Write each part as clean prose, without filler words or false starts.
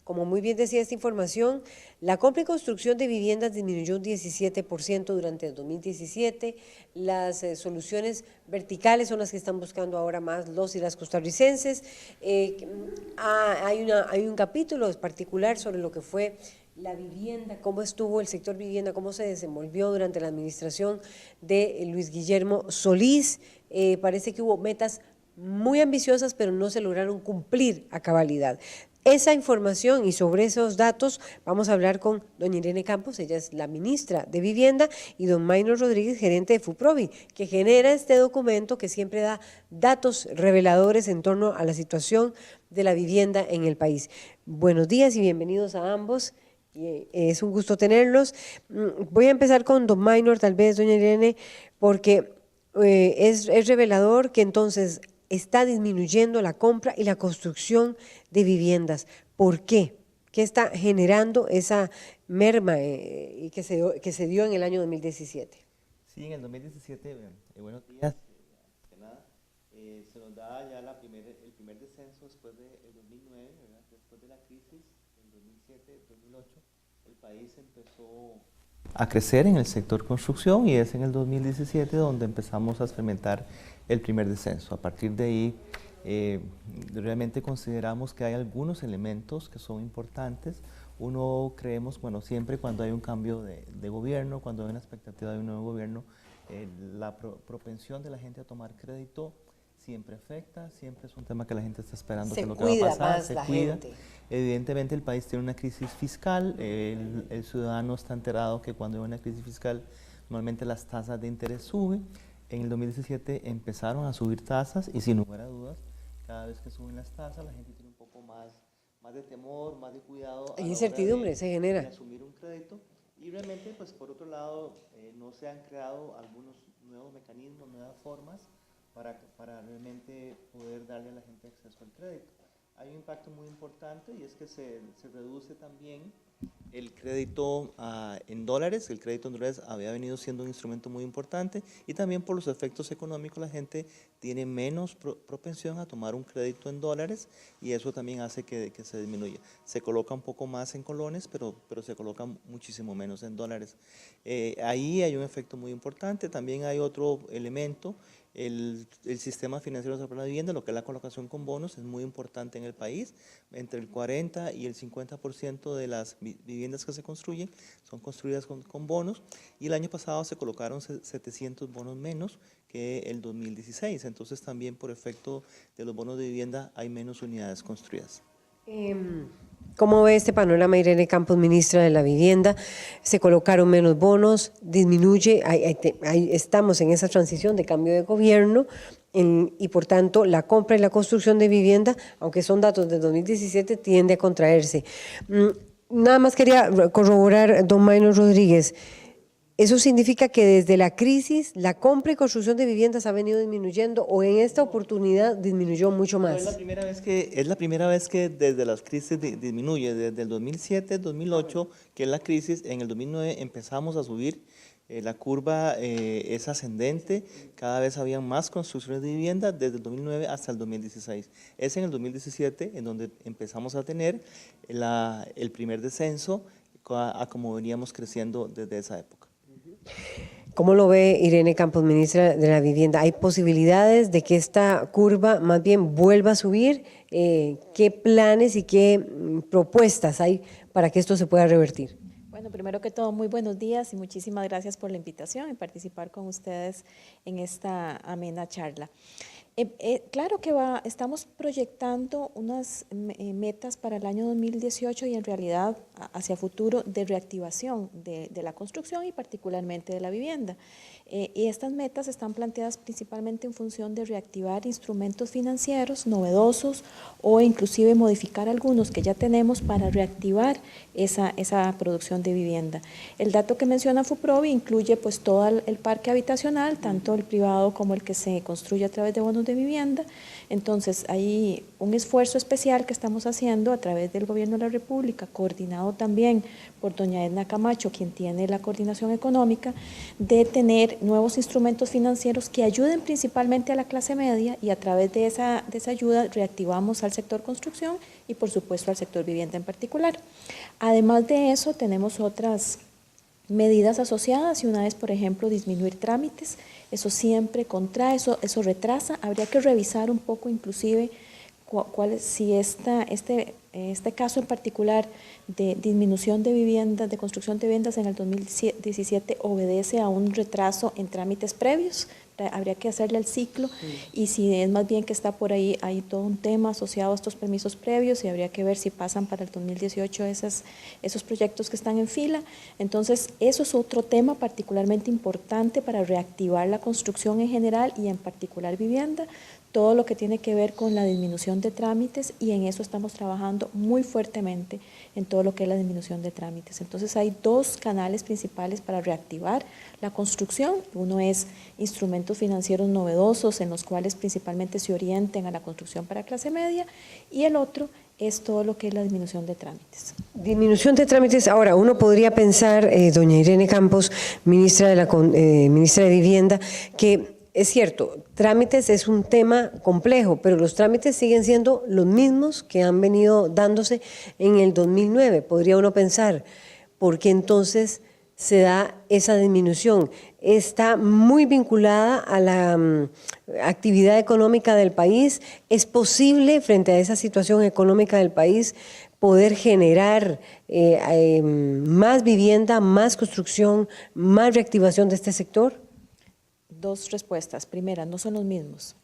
Como muy bien decía esta información, la compra y construcción de viviendas disminuyó un 17% durante el 2017. Las soluciones verticales son las que están buscando ahora más los y las costarricenses. Hay un capítulo particular sobre lo que fue la vivienda, cómo estuvo el sector vivienda, cómo se desenvolvió durante la administración de Luis Guillermo Solís. Parece que hubo metas muy ambiciosas, pero no se lograron cumplir a cabalidad. Esa información y sobre esos datos vamos a hablar con doña Irene Campos, ella es la ministra de Vivienda, y don Maynor Rodríguez, gerente de FUPROVI, que genera este documento que siempre da datos reveladores en torno a la situación de la vivienda en el país. Buenos días y bienvenidos a ambos. Es un gusto tenerlos. Voy a empezar con don Maynor, tal vez, doña Irene, porque es revelador que entonces está disminuyendo la compra y la construcción de viviendas. ¿Por qué? ¿Qué está generando esa merma y que se dio en el año 2017? Sí, en el 2017, buenos días. Se nos da ya el primer descenso después del 2009, ¿verdad? Después de la crisis en 2007-2008, el país empezó a crecer en el sector construcción y es en el 2017 donde empezamos a experimentar el primer descenso. A partir de ahí, realmente consideramos que hay algunos elementos que son importantes. Uno creemos, bueno, siempre cuando hay un cambio de gobierno, cuando hay una expectativa de un nuevo gobierno, la propensión de la gente a tomar crédito siempre afecta, siempre es un tema que la gente está esperando que lo que va a pasar, se cuida. Gente. Evidentemente el país tiene una crisis fiscal, el ciudadano está enterado que cuando hay una crisis fiscal normalmente las tasas de interés suben. En el 2017 empezaron a subir tasas y sin lugar a dudas, cada vez que suben las tasas la gente tiene un poco más de temor, más de cuidado. Hay incertidumbre, se genera. De asumir un crédito y realmente pues por otro lado no se han creado algunos nuevos mecanismos, nuevas formas para realmente poder darle a la gente acceso al crédito. Hay un impacto muy importante y es que se reduce también el crédito en dólares. El crédito en dólares había venido siendo un instrumento muy importante y también por los efectos económicos la gente tiene menos propensión a tomar un crédito en dólares y eso también hace que se disminuya. Se coloca un poco más en colones, pero se coloca muchísimo menos en dólares. Ahí hay un efecto muy importante. También hay otro elemento. El sistema financiero de la vivienda, lo que es la colocación con bonos, es muy importante en el país. Entre el 40 y el 50% de las viviendas que se construyen son construidas con bonos y el año pasado se colocaron 700 bonos menos que el 2016. Entonces también por efecto de los bonos de vivienda hay menos unidades construidas. ¿Cómo ve este panorama Irene Campos, ministra de la Vivienda? Se colocaron menos bonos, disminuye, estamos en esa transición de cambio de gobierno y por tanto la compra y la construcción de vivienda, aunque son datos de 2017, tiende a contraerse. Nada más quería corroborar, don Maynor Rodríguez, ¿eso significa que desde la crisis la compra y construcción de viviendas ha venido disminuyendo o en esta oportunidad disminuyó mucho más? Es la primera vez que desde las crisis disminuye, desde el 2007-2008, que es la crisis, en el 2009 empezamos a subir, la curva es ascendente, cada vez había más construcciones de vivienda desde el 2009 hasta el 2016. Es en el 2017 en donde empezamos a tener el primer descenso a como veníamos creciendo desde esa época. ¿Cómo lo ve Irene Campos, ministra de la Vivienda? ¿Hay posibilidades de que esta curva más bien vuelva a subir? ¿Qué planes y qué propuestas hay para que esto se pueda revertir? Bueno, primero que todo, muy buenos días y muchísimas gracias por la invitación y participar con ustedes en esta amena charla. Claro que estamos proyectando unas metas para el año 2018 y en realidad hacia futuro de reactivación de la construcción y particularmente de la vivienda. Y estas metas están planteadas principalmente en función de reactivar instrumentos financieros novedosos o inclusive modificar algunos que ya tenemos para reactivar esa producción de vivienda. El dato que menciona FUPROVI incluye pues todo el parque habitacional, tanto el privado como el que se construye a través de bonos de vivienda. Entonces, hay un esfuerzo especial que estamos haciendo a través del Gobierno de la República, coordinado también por doña Edna Camacho, quien tiene la coordinación económica, de tener nuevos instrumentos financieros que ayuden principalmente a la clase media, y a través de esa ayuda reactivamos al sector construcción y por supuesto al sector vivienda en particular. Además de eso, tenemos otras medidas asociadas, y una es, por ejemplo, disminuir trámites. Eso siempre contrae, eso retrasa. Habría que revisar un poco inclusive si este caso en particular de disminución de viviendas, de construcción de viviendas en el 2017 obedece a un retraso en trámites previos. Habría que hacerle el ciclo, y si es más bien que está por ahí, hay todo un tema asociado a estos permisos previos, y habría que ver si pasan para el 2018 esos proyectos que están en fila. Entonces, eso es otro tema particularmente importante para reactivar la construcción en general y en particular vivienda, todo lo que tiene que ver con la disminución de trámites, y en eso estamos trabajando muy fuertemente en todo lo que es la disminución de trámites. Entonces, hay dos canales principales para reactivar la construcción. Uno es instrumentos financieros novedosos en los cuales principalmente se orienten a la construcción para clase media, y el otro es todo lo que es la disminución de trámites. Disminución de trámites. Ahora, uno podría pensar, doña Irene Campos, ministra de Vivienda, que es cierto, trámites es un tema complejo, pero los trámites siguen siendo los mismos que han venido dándose en el 2009. Podría uno pensar, ¿por qué entonces se da esa disminución? Está muy vinculada a la actividad económica del país. ¿Es posible, frente a esa situación económica del país, poder generar más vivienda, más construcción, más reactivación de este sector? Dos respuestas. Primera, no son los mismos.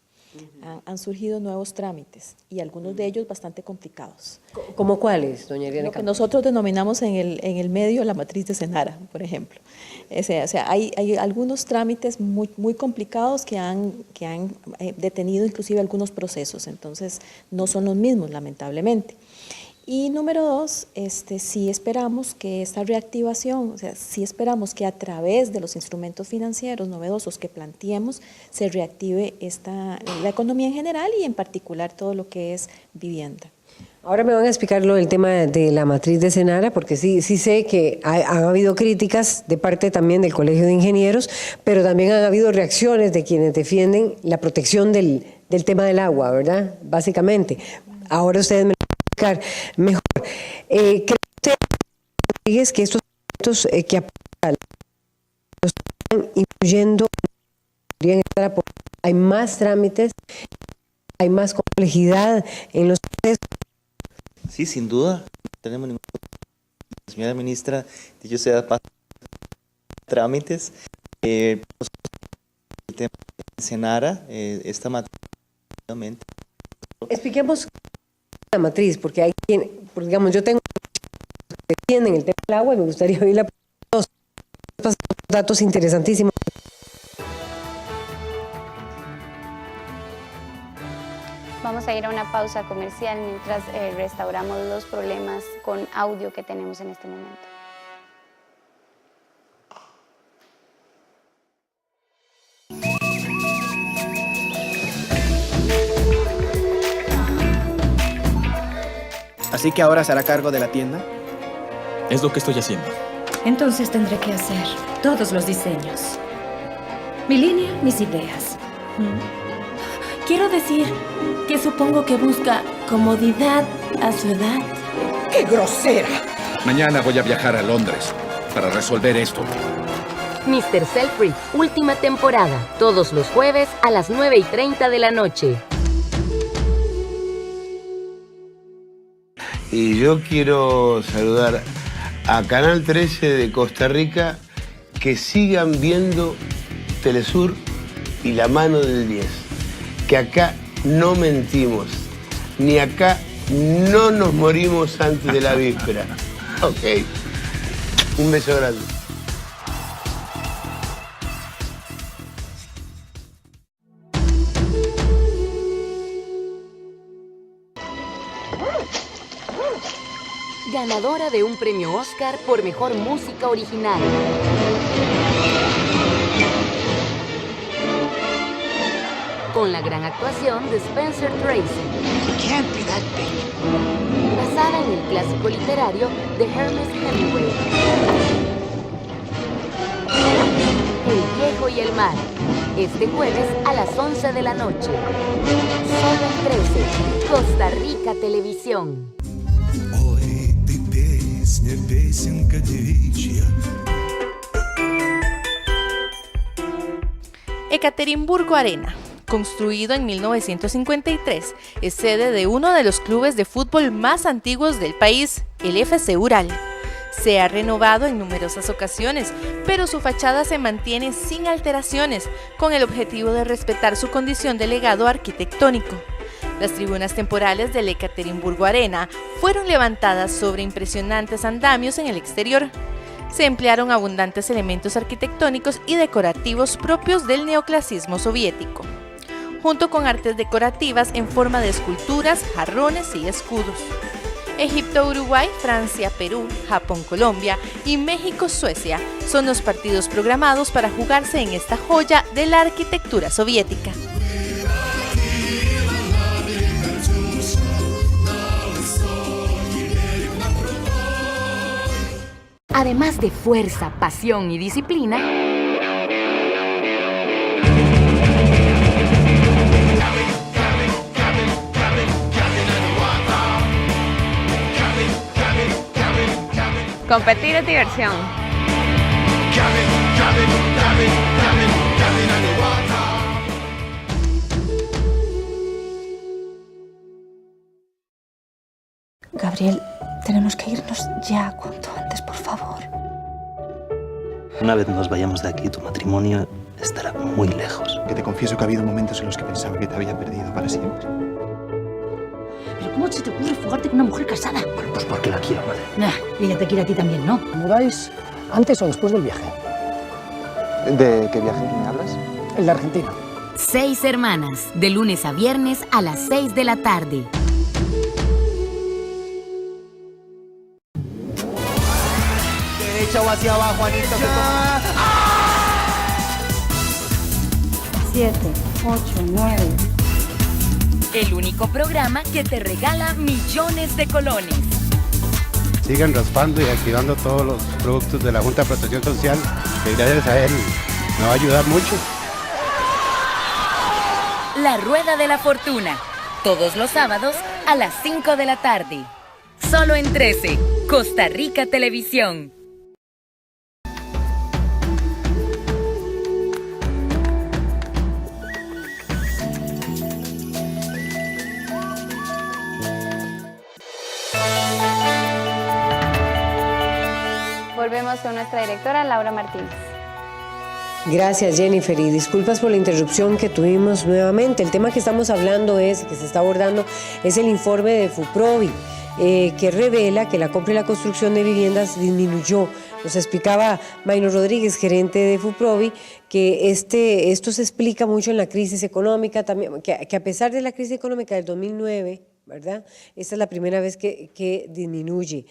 Han surgido nuevos trámites, y algunos de ellos bastante complicados. ¿Cómo cuáles, doña Irene Lo que Campos? nosotros denominamos en el medio la matriz de Senara, por ejemplo. O sea, hay algunos trámites muy complicados que han detenido inclusive algunos procesos. Entonces, no son los mismos, lamentablemente. Y número dos, sí esperamos que esta reactivación, o sea, sí esperamos que a través de los instrumentos financieros novedosos que planteemos se reactive la economía en general, y en particular todo lo que es vivienda. Ahora me van a explicar el tema de la matriz de Senara, porque sí sé que han habido críticas de parte también del Colegio de Ingenieros, pero también han habido reacciones de quienes defienden la protección del tema del agua, ¿verdad? Básicamente. Ahora ustedes me mejor. ¿Cree usted que estos proyectos que apuntan están influyendo, podrían estar apoyando? ¿Hay más trámites? ¿Hay más complejidad en los procesos? Sí, sin duda. No tenemos ningún problema. La señora ministra, dicho sea paso, trámites. El tema de Senara, esta materia. Expliquemos la matriz, porque hay quien, digamos, yo tengo que defienden el tema del agua y me gustaría oír los datos interesantísimos. Vamos a ir a una pausa comercial mientras restauramos los problemas con audio que tenemos en este momento. ¿Así que ahora se hará cargo de la tienda? Es lo que estoy haciendo. Entonces tendré que hacer todos los diseños. Mi línea, mis ideas. Quiero decir que supongo que busca comodidad a su edad. ¡Qué grosera! Mañana voy a viajar a Londres para resolver esto. Mr. Selfridge, última temporada. Todos los jueves a las 9:30 de la noche. Y yo quiero saludar a Canal 13 de Costa Rica, que sigan viendo Telesur y La Mano del 10. Que acá no mentimos, ni acá no nos morimos antes de la víspera. Ok. Un beso grande. Ganadora de un premio Oscar por Mejor Música Original. con la gran actuación de Spencer Tracy. Basada en el clásico literario de Ernest Hemingway. El viejo y el mar. Este jueves a las 11 de la noche. Solo en 13. Costa Rica Televisión. Ekaterimburgo Arena, construido en 1953, es sede de uno de los clubes de fútbol más antiguos del país, el FC Ural. Se ha renovado en numerosas ocasiones, pero su fachada se mantiene sin alteraciones, con el objetivo de respetar su condición de legado arquitectónico. Las tribunas temporales del Ekaterimburgo Arena fueron levantadas sobre impresionantes andamios en el exterior. Se emplearon abundantes elementos arquitectónicos y decorativos propios del neoclasismo soviético, junto con artes decorativas en forma de esculturas, jarrones y escudos. Egipto, Uruguay, Francia, Perú, Japón, Colombia y México, Suecia son los partidos programados para jugarse en esta joya de la arquitectura soviética. Además de fuerza, pasión y disciplina, competir es diversión. Gabriel, tenemos que irnos ya, cuanto antes, por favor. Una vez nos vayamos de aquí, tu matrimonio estará muy lejos. Que te confieso que ha habido momentos en los que pensaba que te había perdido para siempre. ¿Pero cómo se te ocurre fugarte con una mujer casada? Bueno, pues porque la quiero, madre. Y ella te quiere a ti también, ¿no? ¿Mudáis antes o después del viaje? ¿De qué viaje me hablas? El de Argentina. 6 hermanas, de lunes a viernes a las 6 de la tarde. Derecha o hacia abajo, Anita. 7, 8, 9. El único programa que te regala millones de colones. Sigan raspando y activando todos los productos de la Junta de Protección Social, que gracias a él me va a ayudar mucho. La Rueda de la Fortuna, todos los sábados a las 5 de la tarde. Solo en 13, Costa Rica Televisión. Volvemos con nuestra directora Laura Martínez. Gracias, Jennifer, y disculpas por la interrupción que tuvimos nuevamente. El tema que estamos hablando que se está abordando, es el informe de FUPROVI, que revela que la compra y la construcción de viviendas disminuyó. Nos explicaba Maynor Rodríguez, gerente de FUPROVI, que esto se explica mucho en la crisis económica, también, que a pesar de la crisis económica del 2009, ¿verdad? Esta es la primera vez que disminuye.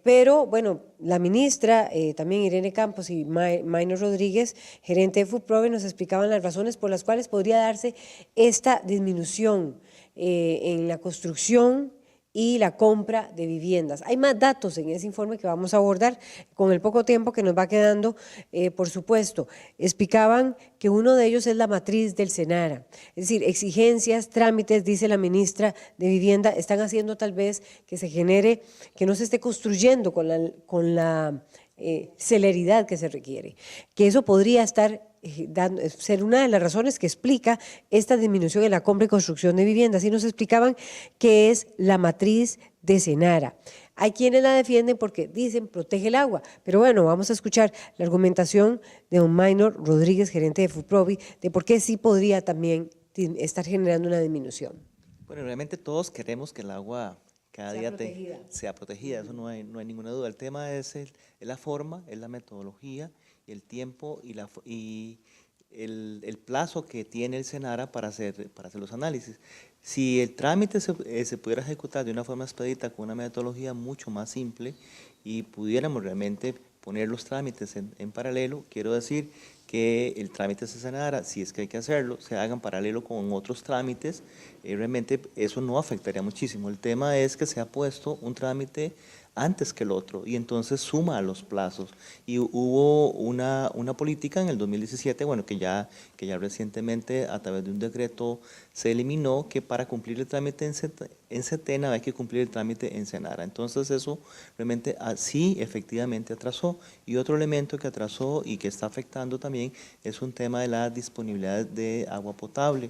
Pero, bueno, la ministra, también Irene Campos y Maynor Rodríguez, gerente de FUPROVI, nos explicaban las razones por las cuales podría darse esta disminución en la construcción y la compra de viviendas. Hay más datos en ese informe que vamos a abordar con el poco tiempo que nos va quedando, por supuesto. Explicaban que uno de ellos es la matriz del SENARA, es decir, exigencias, trámites, dice la ministra de Vivienda, están haciendo tal vez que se genere, que no se esté construyendo con la celeridad que se requiere, que eso podría ser una de las razones que explica esta disminución en la compra y construcción de viviendas. Y nos explicaban que es la matriz de SENARA. Hay quienes la defienden porque dicen protege el agua, pero bueno, vamos a escuchar la argumentación de don Maynor Rodríguez, gerente de FUPROVI, de por qué sí podría también estar generando una disminución. Bueno, realmente todos queremos que el agua cada día sea protegida, eso no hay ninguna duda. El tema es la forma, es la metodología, el tiempo y el plazo que tiene el SENARA para hacer los análisis. Si el trámite se pudiera ejecutar de una forma expedita, con una metodología mucho más simple, y pudiéramos realmente poner los trámites en paralelo, quiero decir que el trámite se Senara, si es que hay que hacerlo, se haga en paralelo con otros trámites, realmente eso no afectaría muchísimo. El tema es que se ha puesto un trámite antes que el otro y entonces suma a los plazos. Y hubo una política en el 2017, bueno, que ya recientemente a través de un decreto se eliminó, que para cumplir el trámite en Setena hay que cumplir el trámite en Senara. Entonces eso realmente sí efectivamente atrasó. Y otro elemento que atrasó y que está afectando también es un tema de la disponibilidad de agua potable.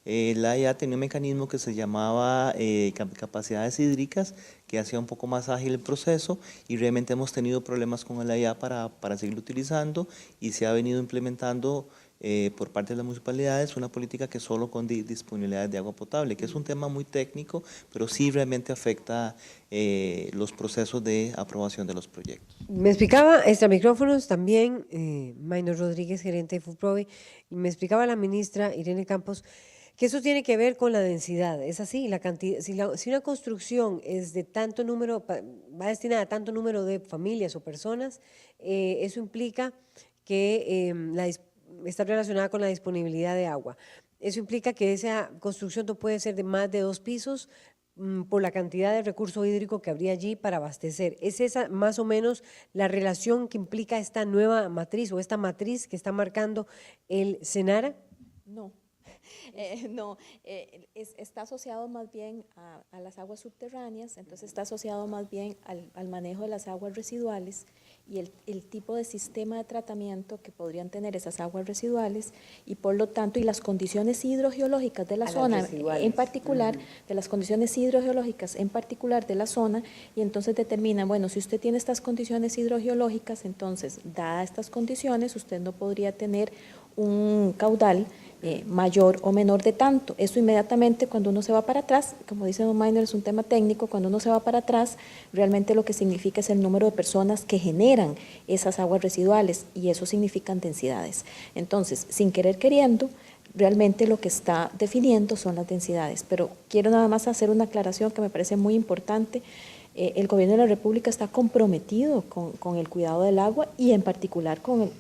La AIA tenía un mecanismo que se llamaba capacidades hídricas, que hacía un poco más ágil el proceso, y realmente hemos tenido problemas con el AIA para seguirlo utilizando, y se ha venido implementando por parte de las municipalidades una política que solo con disponibilidad de agua potable, que es un tema muy técnico, pero sí realmente afecta los procesos de aprobación de los proyectos. Me explicaba, extra micrófonos también, Maynor Rodríguez, gerente de FUPROVI, y me explicaba la ministra Irene Campos que eso tiene que ver con la densidad. Es así, la cantidad, si una construcción es de tanto número, va destinada a tanto número de familias o personas, eso implica que está relacionada con la disponibilidad de agua. Eso implica que esa construcción no puede ser de más de 2 pisos por la cantidad de recurso hídrico que habría allí para abastecer. ¿Es esa más o menos la relación que implica esta nueva matriz o esta matriz que está marcando el Senara? No. Está asociado más bien a las aguas subterráneas, entonces está asociado más bien al manejo de las aguas residuales y el tipo de sistema de tratamiento que podrían tener esas aguas residuales y por lo tanto y las condiciones hidrogeológicas de la zona en particular, de las condiciones hidrogeológicas en particular de la zona, y entonces determinan, bueno, si usted tiene estas condiciones hidrogeológicas, entonces dadas estas condiciones usted no podría tener un caudal mayor o menor de tanto. Eso inmediatamente cuando uno se va para atrás, como dice don Maynor, es un tema técnico, cuando uno se va para atrás, realmente lo que significa es el número de personas que generan esas aguas residuales y eso significan densidades. Entonces, sin querer queriendo, realmente lo que está definiendo son las densidades. Pero quiero nada más hacer una aclaración que me parece muy importante. El Gobierno de la República está comprometido con el cuidado del agua y en particular con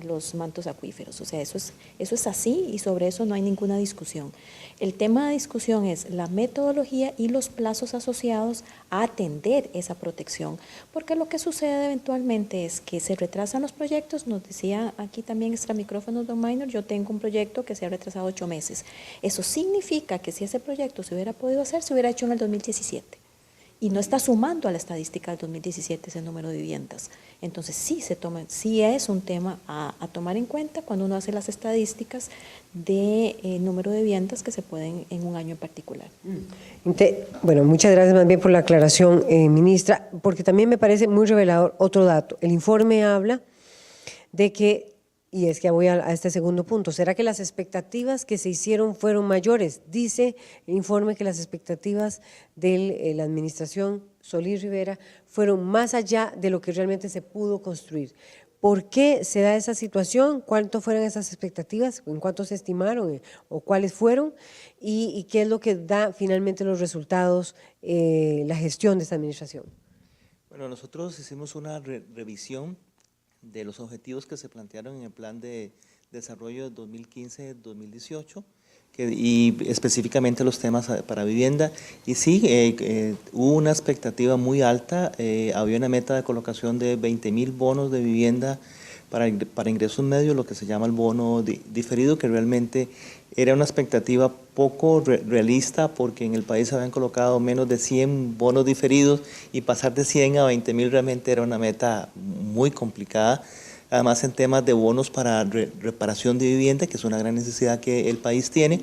los mantos acuíferos. O sea, eso es así y sobre eso no hay ninguna discusión. El tema de discusión es la metodología y los plazos asociados a atender esa protección, porque lo que sucede eventualmente es que se retrasan los proyectos. Nos decía aquí también extra micrófonos don Maynor, yo tengo un proyecto que se ha retrasado 8 meses. Eso significa que si ese proyecto se hubiera podido hacer, se hubiera hecho en el 2017. Y no está sumando a la estadística del 2017 ese número de viviendas. Entonces sí es un tema a tomar en cuenta cuando uno hace las estadísticas de número de viviendas que se pueden en un año en particular. Bueno, muchas gracias más bien por la aclaración, ministra, porque también me parece muy revelador otro dato. El informe habla de que, y es que voy a este segundo punto, ¿será que las expectativas que se hicieron fueron mayores? Dice el informe que las expectativas de la administración Solís Rivera fueron más allá de lo que realmente se pudo construir. ¿Por qué se da esa situación? ¿Cuánto fueron esas expectativas? ¿En cuánto se estimaron? ¿O cuáles fueron? ¿Y qué es lo que da finalmente los resultados, la gestión de esta administración? Bueno, nosotros hicimos una revisión de los objetivos que se plantearon en el Plan de Desarrollo 2015-2018 y específicamente los temas para vivienda. Y sí, hubo una expectativa muy alta, había una meta de colocación de 20,000 bonos de vivienda para ingresos medios, lo que se llama el bono diferido, que realmente era una expectativa poco realista porque en el país se habían colocado menos de 100 bonos diferidos y pasar de 100 a 20,000 realmente era una meta muy complicada. Además, en temas de bonos para reparación de vivienda, que es una gran necesidad que el país tiene,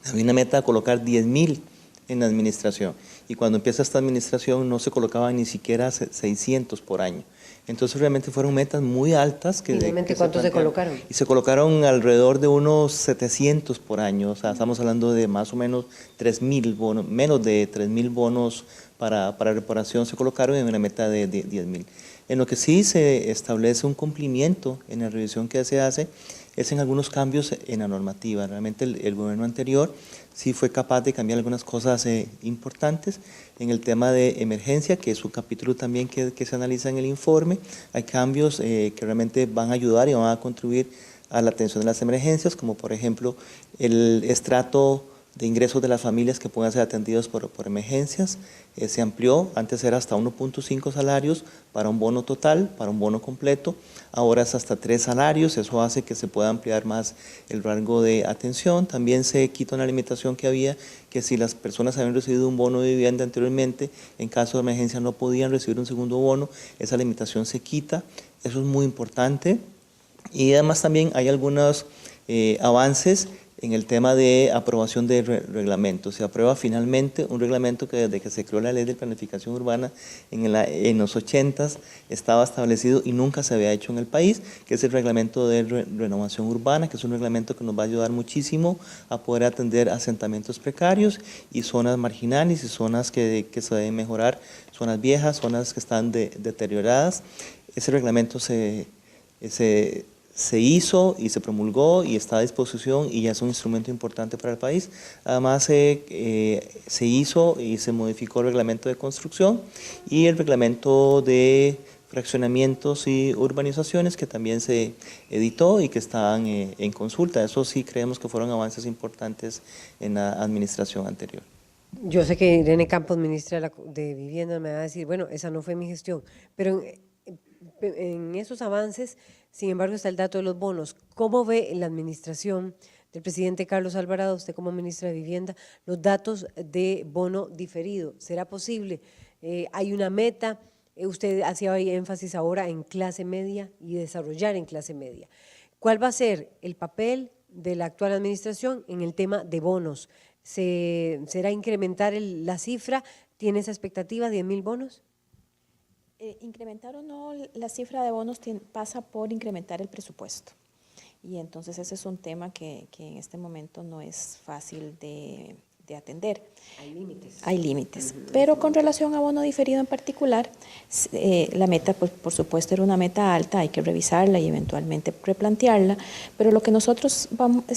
había una meta de colocar 10,000 en la administración. Y cuando empieza esta administración no se colocaban ni siquiera 600 por año. Entonces realmente fueron metas muy altas. ¿Y cuántos se colocaron? Y se colocaron alrededor de unos 700 por año, o sea, estamos hablando de más o menos 3,000 bonos, menos de 3,000 bonos para reparación se colocaron en una meta de 10,000. En lo que sí se establece un cumplimiento en la revisión que se hace es en algunos cambios en la normativa. Realmente el gobierno anterior sí fue capaz de cambiar algunas cosas importantes en el tema de emergencia, que es un capítulo también que se analiza en el informe. Hay cambios que realmente van a ayudar y van a contribuir a la atención de las emergencias, como por ejemplo el estrato de ingresos de las familias que puedan ser atendidos por emergencias. Se amplió, antes era hasta 1.5 salarios para un bono total, para un bono completo, ahora es hasta 3 salarios, eso hace que se pueda ampliar más el rango de atención. También se quita una limitación que había, que si las personas habían recibido un bono de vivienda anteriormente, en caso de emergencia no podían recibir un segundo bono, esa limitación se quita, eso es muy importante. Y además también hay algunos avances en el tema de aprobación de reglamentos. Se aprueba finalmente un reglamento que desde que se creó la Ley de Planificación Urbana en los 80s estaba establecido y nunca se había hecho en el país, que es el reglamento de renovación urbana, que es un reglamento que nos va a ayudar muchísimo a poder atender asentamientos precarios y zonas marginales y zonas que se deben mejorar, zonas viejas, zonas que están deterioradas. Ese reglamento se hizo y se promulgó y está a disposición y ya es un instrumento importante para el país. Además se hizo y se modificó el reglamento de construcción y el reglamento de fraccionamientos y urbanizaciones, que también se editó y que están en consulta. Eso sí creemos que fueron avances importantes en la administración anterior. Yo sé que Irene Campos, ministra de Vivienda, me va a decir, bueno, esa no fue mi gestión, pero en esos avances, sin embargo, está el dato de los bonos. ¿Cómo ve la administración del presidente Carlos Alvarado, usted como ministra de Vivienda, los datos de bono diferido? ¿Será posible? ¿Hay una meta? Usted hacía énfasis ahora en clase media y desarrollar en clase media. ¿Cuál va a ser el papel de la actual administración en el tema de bonos? ¿Será incrementar la cifra? ¿Tiene esa expectativa, 10.000 bonos? Incrementar o no la cifra de bonos pasa por incrementar el presupuesto. Y entonces ese es un tema que en este momento no es fácil de atender. Hay límites. Hay límites. Pero con relación a bono diferido en particular, la meta, pues, por supuesto, era una meta alta, hay que revisarla y eventualmente replantearla, pero lo que nosotros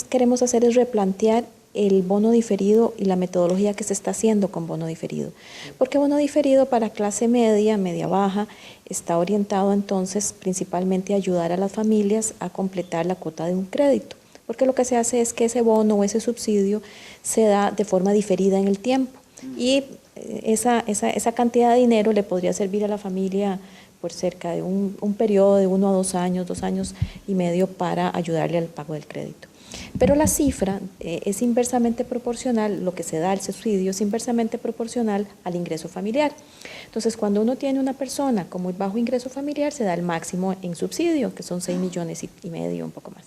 queremos hacer es replantear el bono diferido y la metodología que se está haciendo con bono diferido. Porque bono diferido para clase media, media baja, está orientado entonces principalmente a ayudar a las familias a completar la cuota de un crédito. Porque lo que se hace es que ese bono o ese subsidio se da de forma diferida en el tiempo. Y esa cantidad de dinero le podría servir a la familia por cerca de un periodo de 1 a 2 años, 2 años y medio para ayudarle al pago del crédito. Pero la cifra es inversamente proporcional, lo que se da al subsidio es inversamente proporcional al ingreso familiar. Entonces, cuando uno tiene una persona con muy bajo ingreso familiar, se da el máximo en subsidio, que son 6,5 millones, un poco más.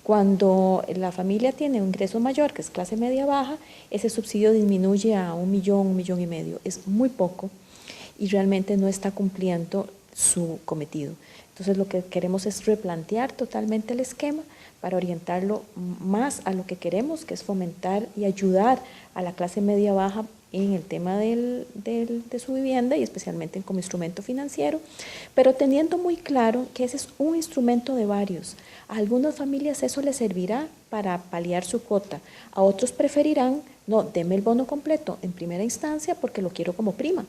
Cuando la familia tiene un ingreso mayor, que es clase media baja, ese subsidio disminuye a 1 millón, 1,5 millones. Es muy poco y realmente no está cumpliendo su cometido. Entonces, lo que queremos es replantear totalmente el esquema para orientarlo más a lo que queremos, que es fomentar y ayudar a la clase media baja en el tema de su vivienda y especialmente como instrumento financiero, pero teniendo muy claro que ese es un instrumento de varios. A algunas familias eso les servirá para paliar su cuota, a otros preferirán, no, deme el bono completo en primera instancia porque lo quiero como prima.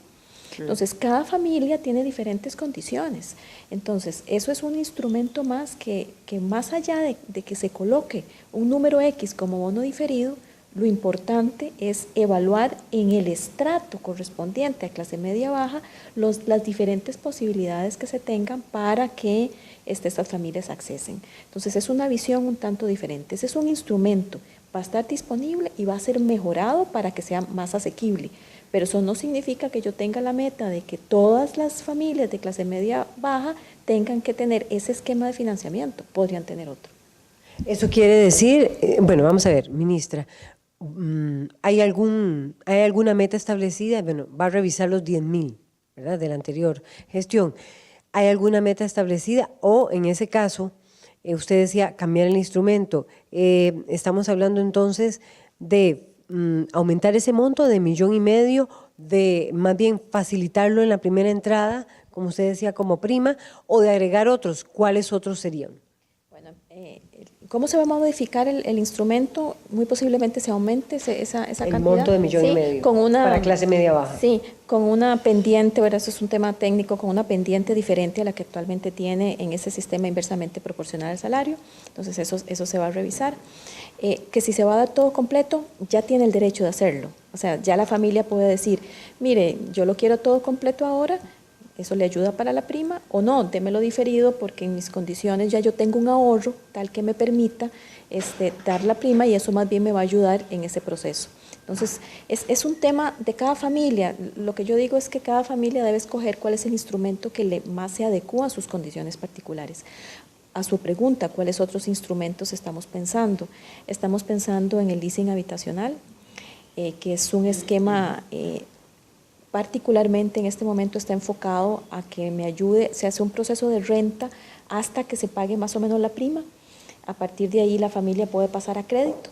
Entonces, cada familia tiene diferentes condiciones. Entonces, eso es un instrumento más que más allá de que se coloque un número X como bono diferido, lo importante es evaluar en el estrato correspondiente a clase media baja las diferentes posibilidades que se tengan para que estas familias accesen. Entonces, es una visión un tanto diferente. Ese es un instrumento, va a estar disponible y va a ser mejorado para que sea más asequible. Pero eso no significa que yo tenga la meta de que todas las familias de clase media baja tengan que tener ese esquema de financiamiento, podrían tener otro. Eso quiere decir, bueno, vamos a ver, ministra, ¿hay alguna meta establecida? Bueno, va a revisar los 10.000, ¿verdad?, de la anterior gestión. ¿Hay alguna meta establecida o en ese caso, usted decía cambiar el instrumento? Estamos hablando entonces de aumentar ese monto de 1,5 millones, de más bien facilitarlo en la primera entrada, como usted decía, como prima, o de agregar otros. ¿Cuáles otros serían? Bueno, ¿Cómo se va a modificar el instrumento? Muy posiblemente se aumente esa cantidad. El monto de $1,500,000 con una, para clase media baja. Sí, con una pendiente, ¿verdad? Eso es un tema técnico, con una pendiente diferente a la que actualmente tiene en ese sistema inversamente proporcional al salario. Entonces eso se va a revisar. Que si se va a dar todo completo, ya tiene el derecho de hacerlo. O sea, ya la familia puede decir, mire, yo lo quiero todo completo ahora, eso le ayuda para la prima, o no, démelo diferido porque en mis condiciones ya yo tengo un ahorro tal que me permita dar la prima y eso más bien me va a ayudar en ese proceso. Entonces, es un tema de cada familia. Lo que yo digo es que cada familia debe escoger cuál es el instrumento que más se adecua a sus condiciones particulares. A su pregunta, ¿cuáles otros instrumentos estamos pensando? Estamos pensando en el leasing habitacional, que es un esquema particularmente en este momento está enfocado a que me ayude, se hace un proceso de renta hasta que se pague más o menos la prima. A partir de ahí la familia puede pasar a crédito,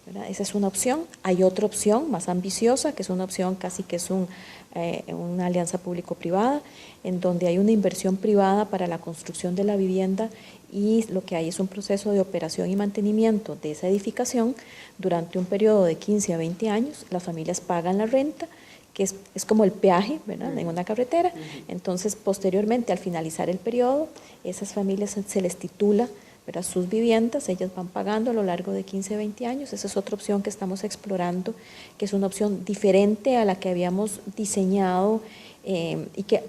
¿verdad? Esa es una opción. Hay otra opción más ambiciosa, que es una opción casi que es una alianza público-privada, en donde hay una inversión privada para la construcción de la vivienda y lo que hay es un proceso de operación y mantenimiento de esa edificación durante un periodo de 15 a 20 años. Las familias pagan la renta, que es como el peaje, ¿verdad?, en una carretera. Entonces, posteriormente, al finalizar el periodo, esas familias se les titula, ¿verdad?, sus viviendas, ellas van pagando a lo largo de 15, 20 años. Esa es otra opción que estamos explorando, que es una opción diferente a la que habíamos diseñado y que,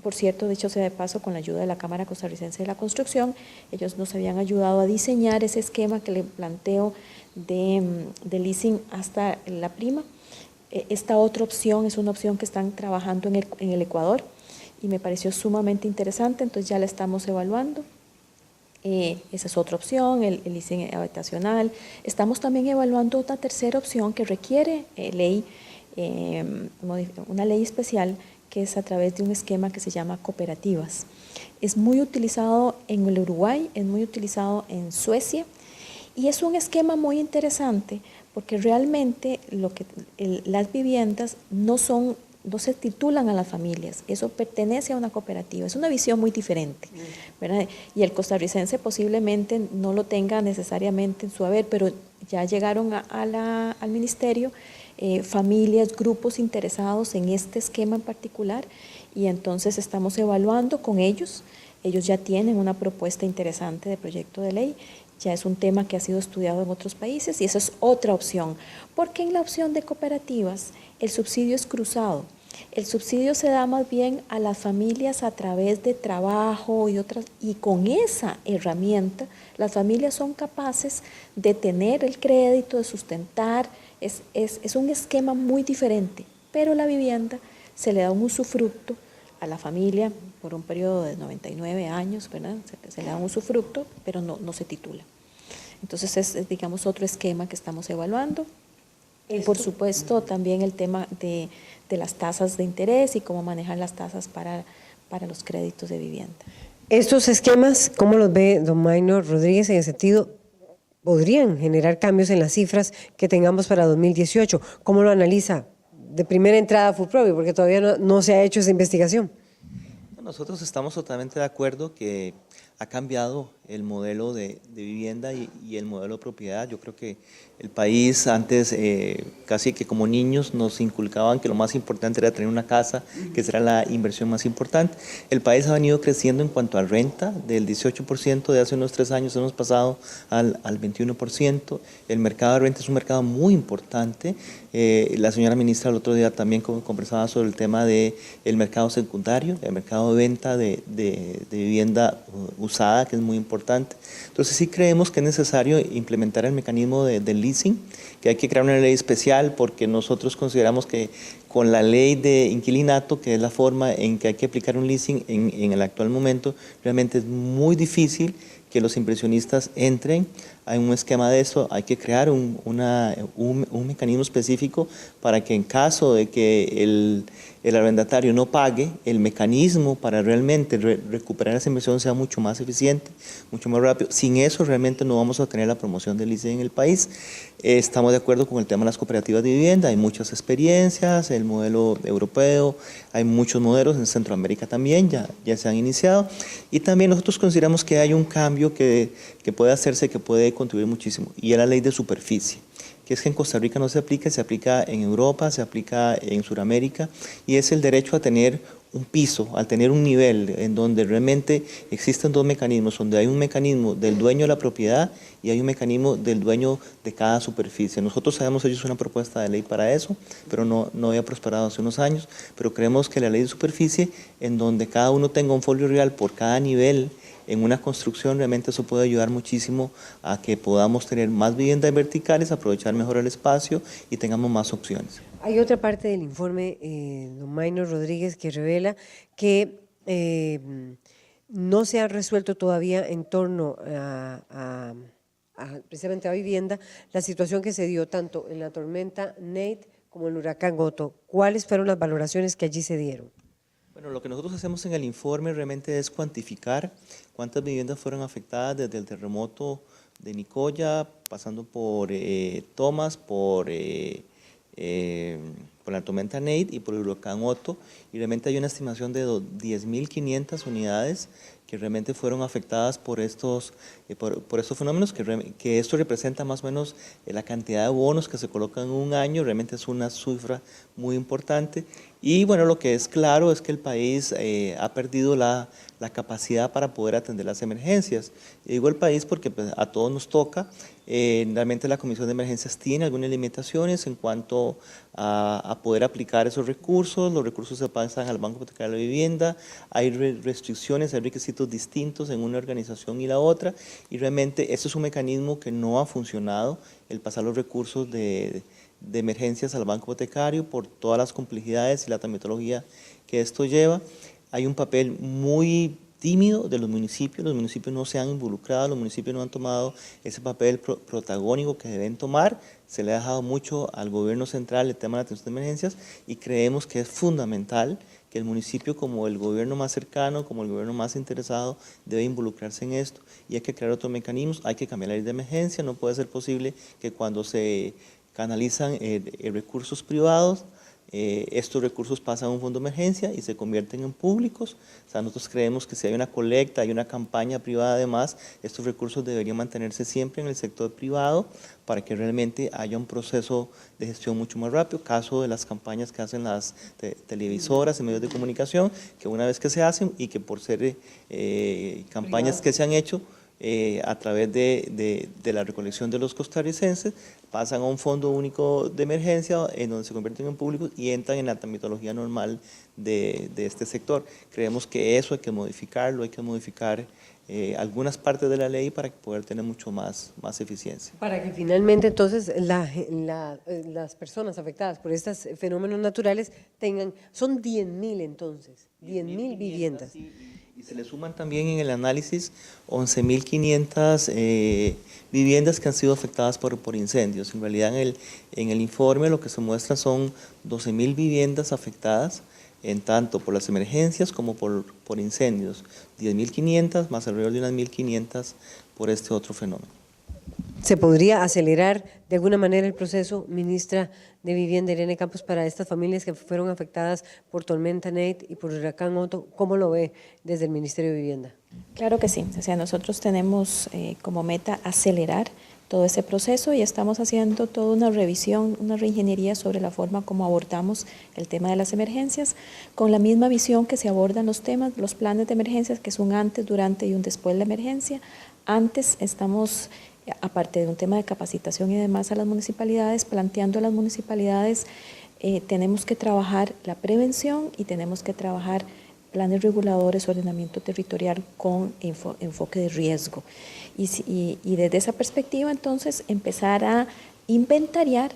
por cierto, dicho sea de paso, con la ayuda de la Cámara Costarricense de la Construcción, ellos nos habían ayudado a diseñar ese esquema que le planteo de leasing hasta la prima. Esta otra opción es una opción que están trabajando en el Ecuador y me pareció sumamente interesante, entonces ya la estamos evaluando. Esa es otra opción, el leasing habitacional. Estamos también evaluando otra tercera opción que requiere una ley especial, que es a través de un esquema que se llama cooperativas. Es muy utilizado en el Uruguay, es muy utilizado en Suecia y es un esquema muy interesante porque realmente las viviendas no se titulan a las familias, eso pertenece a una cooperativa, es una visión muy diferente, ¿verdad? Y el costarricense posiblemente no lo tenga necesariamente en su haber, pero ya llegaron al ministerio familias, grupos interesados en este esquema en particular y entonces estamos evaluando con ellos ya tienen una propuesta interesante de proyecto de ley. Ya es un tema que ha sido estudiado en otros países y esa es otra opción, porque en la opción de cooperativas el subsidio es cruzado. El subsidio se da más bien a las familias a través de trabajo y con esa herramienta las familias son capaces de tener el crédito, de sustentar. Es un esquema muy diferente, pero la vivienda se le da un usufructo a la familia por un periodo de 99 años, ¿verdad? Se le da un usufructo, pero no se titula. Entonces es, digamos, otro esquema que estamos evaluando. Y por supuesto también el tema de las tasas de interés y cómo manejar las tasas para los créditos de vivienda. Estos esquemas, ¿cómo los ve don Maynor Rodríguez en el sentido? ¿Podrían generar cambios en las cifras que tengamos para 2018? ¿Cómo lo analiza de primera entrada FUPROVI? Porque todavía no se ha hecho esa investigación. Nosotros estamos totalmente de acuerdo que ha cambiado el modelo de vivienda y el modelo de propiedad. Yo creo que el país antes, casi que como niños, nos inculcaban que lo más importante era tener una casa, que será la inversión más importante. El país ha venido creciendo en cuanto a renta, del 18% de hace unos 3 años hemos pasado al 21%. El mercado de renta es un mercado muy importante. La señora ministra el otro día también conversaba sobre el tema del mercado secundario, el mercado de venta de vivienda usada, que es muy importante. Entonces sí creemos que es necesario implementar el mecanismo del leasing, que hay que crear una ley especial porque nosotros consideramos que con la ley de inquilinato, que es la forma en que hay que aplicar un leasing en el actual momento, realmente es muy difícil que los inversionistas entren a un esquema de eso. Hay que crear un mecanismo específico para que en caso de que el arrendatario no pague, el mecanismo para realmente recuperar esa inversión sea mucho más eficiente, mucho más rápido. Sin eso realmente no vamos a tener la promoción del leasing en el país. Estamos de acuerdo con el tema de las cooperativas de vivienda, hay muchas experiencias, el modelo europeo, hay muchos modelos, en Centroamérica también ya se han iniciado, y también nosotros consideramos que hay un cambio que puede hacerse, que puede contribuir muchísimo, y es la ley de superficie, que es que en Costa Rica no se aplica, se aplica en Europa, se aplica en Sudamérica, y es el derecho a tener un piso, al tener un nivel en donde realmente existen dos mecanismos, donde hay un mecanismo del dueño de la propiedad y hay un mecanismo del dueño de cada superficie. Nosotros habíamos hecho una propuesta de ley para eso, pero no había prosperado hace unos años, pero creemos que la ley de superficie, en donde cada uno tenga un folio real por cada nivel en una construcción, realmente eso puede ayudar muchísimo a que podamos tener más viviendas verticales, aprovechar mejor el espacio y tengamos más opciones. Hay otra parte del informe, don Maynor Rodríguez, que revela que no se ha resuelto todavía en torno precisamente a vivienda la situación que se dio tanto en la tormenta Nate como en el huracán Otto. ¿Cuáles fueron las valoraciones que allí se dieron? Bueno, lo que nosotros hacemos en el informe realmente es cuantificar cuántas viviendas fueron afectadas desde el terremoto de Nicoya, pasando por Thomas, por la tormenta Nate y por el huracán Otto, y realmente hay una estimación de 10.500 unidades que realmente fueron afectadas por estos fenómenos, que esto representa más o menos la cantidad de bonos que se colocan en un año, realmente es una cifra muy importante. Y bueno, lo que es claro es que el país ha perdido la capacidad para poder atender las emergencias. Y digo el país porque pues, a todos nos toca. Realmente la Comisión de Emergencias tiene algunas limitaciones en cuanto a poder aplicar esos recursos. Los recursos se pasan al Banco Hipotecario de la Vivienda, hay restricciones, hay requisitos distintos en una organización y la otra, y realmente ese es un mecanismo que no ha funcionado, el pasar los recursos de emergencias al Banco Hipotecario por todas las complejidades y la tramitología que esto lleva. Hay un papel muy tímido de los municipios no se han involucrado, los municipios no han tomado ese papel protagónico que deben tomar, se le ha dejado mucho al gobierno central el tema de la atención de emergencias y creemos que es fundamental que el municipio como el gobierno más cercano, como el gobierno más interesado, debe involucrarse en esto y hay que crear otros mecanismos, hay que cambiar la ley de emergencia, no puede ser posible que cuando se canalizan recursos privados, estos recursos pasan a un fondo de emergencia y se convierten en públicos. O sea, nosotros creemos que si hay una colecta, hay una campaña privada además, estos recursos deberían mantenerse siempre en el sector privado para que realmente haya un proceso de gestión mucho más rápido. Caso de las campañas que hacen las televisoras y medios de comunicación, que una vez que se hacen y que por ser campañas que se han hecho, a través de la recolección de los costarricenses, pasan a un fondo único de emergencia en donde se convierten en públicos y entran en la tramitología normal de este sector. Creemos que eso hay que modificarlo, hay que modificar algunas partes de la ley para poder tener mucho más eficiencia. Para que finalmente entonces las personas afectadas por estos fenómenos naturales son 10.000 entonces, 10.000 viviendas. Y se le suman también en el análisis 11.500 viviendas que han sido afectadas por incendios. En realidad en el informe lo que se muestra son 12.000 viviendas afectadas, en tanto por las emergencias como por incendios. 10.500 más alrededor de unas 1.500 por este otro fenómeno. ¿Se podría acelerar de alguna manera el proceso, ministra de Vivienda Irene Campos, para estas familias que fueron afectadas por tormenta Nate y por huracán Otto? ¿Cómo lo ve desde el Ministerio de Vivienda? Claro que sí. O sea, nosotros tenemos como meta acelerar todo ese proceso y estamos haciendo toda una revisión, una reingeniería sobre la forma como abordamos el tema de las emergencias, con la misma visión que se abordan los temas, los planes de emergencias, que es un antes, durante y un después de la emergencia. Antes estamos, aparte de un tema de capacitación y demás a las municipalidades, planteando a las municipalidades, tenemos que trabajar la prevención y tenemos que trabajar planes reguladores, ordenamiento territorial con enfoque de riesgo. Y desde esa perspectiva, entonces, empezar a inventariar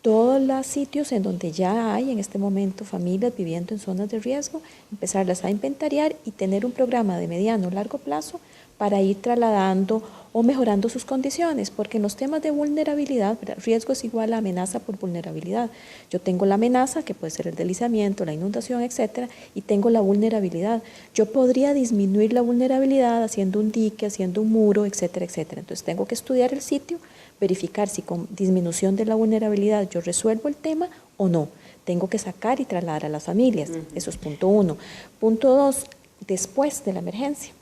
todos los sitios en donde ya hay en este momento familias viviendo en zonas de riesgo, empezarlas a inventariar y tener un programa de mediano o largo plazo para ir trasladando o mejorando sus condiciones, porque en los temas de vulnerabilidad, riesgo es igual a amenaza por vulnerabilidad. Yo tengo la amenaza, que puede ser el deslizamiento, la inundación, etcétera, y tengo la vulnerabilidad. Yo podría disminuir la vulnerabilidad haciendo un dique, haciendo un muro, etcétera, etcétera. Entonces tengo que estudiar el sitio, verificar si con disminución de la vulnerabilidad yo resuelvo el tema o no. tengo que sacar y trasladar a las familias. Eso es punto 1. Punto 2, después de la emergencia.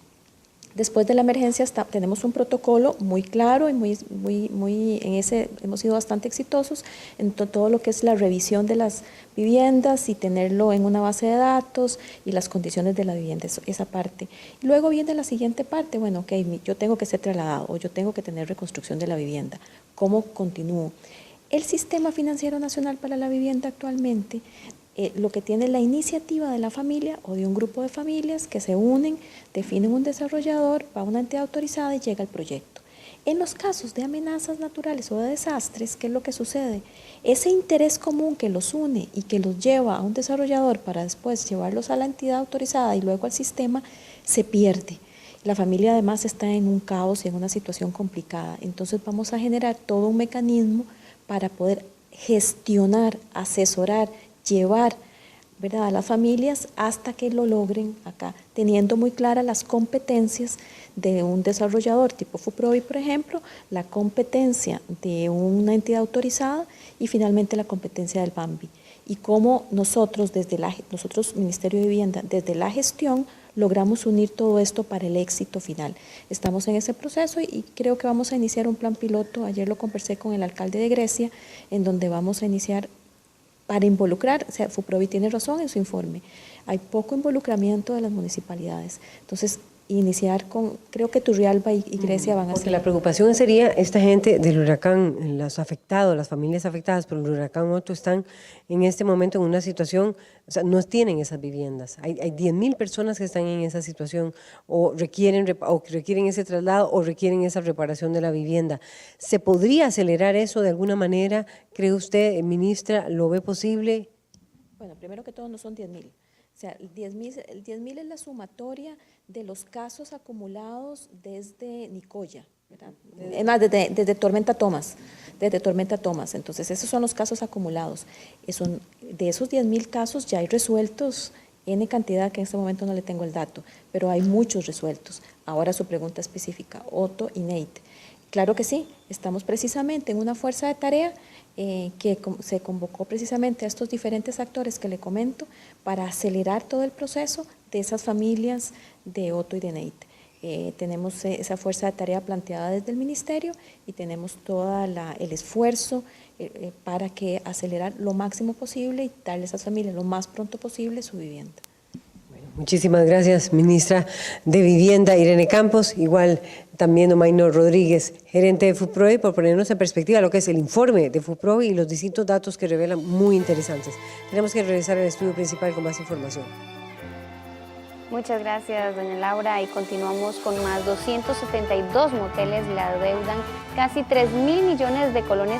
Después de la emergencia tenemos un protocolo muy claro y en ese hemos sido bastante exitosos en todo lo que es la revisión de las viviendas y tenerlo en una base de datos y las condiciones de la vivienda, esa parte. Y luego viene la siguiente parte, bueno, ok, yo tengo que ser trasladado o yo tengo que tener reconstrucción de la vivienda. ¿Cómo continúo? El Sistema Financiero Nacional para la Vivienda actualmente lo que tiene la iniciativa de la familia o de un grupo de familias que se unen, definen un desarrollador, va a una entidad autorizada y llega el proyecto. En los casos de amenazas naturales o de desastres, ¿qué es lo que sucede? Ese interés común que los une y que los lleva a un desarrollador para después llevarlos a la entidad autorizada y luego al sistema, se pierde. La familia además está en un caos y en una situación complicada. Entonces vamos a generar todo un mecanismo para poder gestionar, asesorar, llevar, ¿verdad?, a las familias hasta que lo logren acá, teniendo muy claras las competencias de un desarrollador tipo FUPROVI, por ejemplo, la competencia de una entidad autorizada y finalmente la competencia del BAMBI. Y cómo nosotros, Ministerio de Vivienda, desde la gestión, logramos unir todo esto para el éxito final. Estamos en ese proceso y creo que vamos a iniciar un plan piloto. Ayer lo conversé con el alcalde de Grecia, en donde vamos a iniciar para involucrar, o sea, FUPROVI tiene razón en su informe, hay poco involucramiento de las municipalidades. Entonces, iniciar con, creo que Turrialba y Grecia van a ser. Porque la preocupación sería esta gente del huracán, los afectados, las familias afectadas por el huracán Otto están en este momento en una situación, o sea, no tienen esas viviendas. Hay 10.000 personas que están en esa situación o requieren ese traslado o requieren esa reparación de la vivienda. ¿Se podría acelerar eso de alguna manera? ¿Cree usted, ministra, lo ve posible? Bueno, primero que todo no son 10.000. O sea, el 10.000 es la sumatoria de los casos acumulados desde Nicoya, ¿verdad? Desde Tormenta Thomas, entonces esos son los casos acumulados. De esos 10.000 casos ya hay resueltos N cantidad, que en este momento no le tengo el dato, pero hay muchos resueltos. Ahora su pregunta específica, Otto y Neite. Claro que sí, estamos precisamente en una fuerza de tarea que se convocó precisamente a estos diferentes actores que le comento para acelerar todo el proceso de esas familias de Otto y de Neite. Tenemos esa fuerza de tarea planteada desde el Ministerio y tenemos todo el esfuerzo para que acelerar lo máximo posible y darle a esas familias lo más pronto posible su vivienda. Muchísimas gracias, ministra de Vivienda, Irene Campos, igual también Omaino Rodríguez, gerente de FUPROVI, por ponernos en perspectiva lo que es el informe de FUPROVI y los distintos datos que revelan muy interesantes. Tenemos que regresar al estudio principal con más información. Muchas gracias, doña Laura, y continuamos con más. 272 moteles le adeudan casi 3.000 millones de colones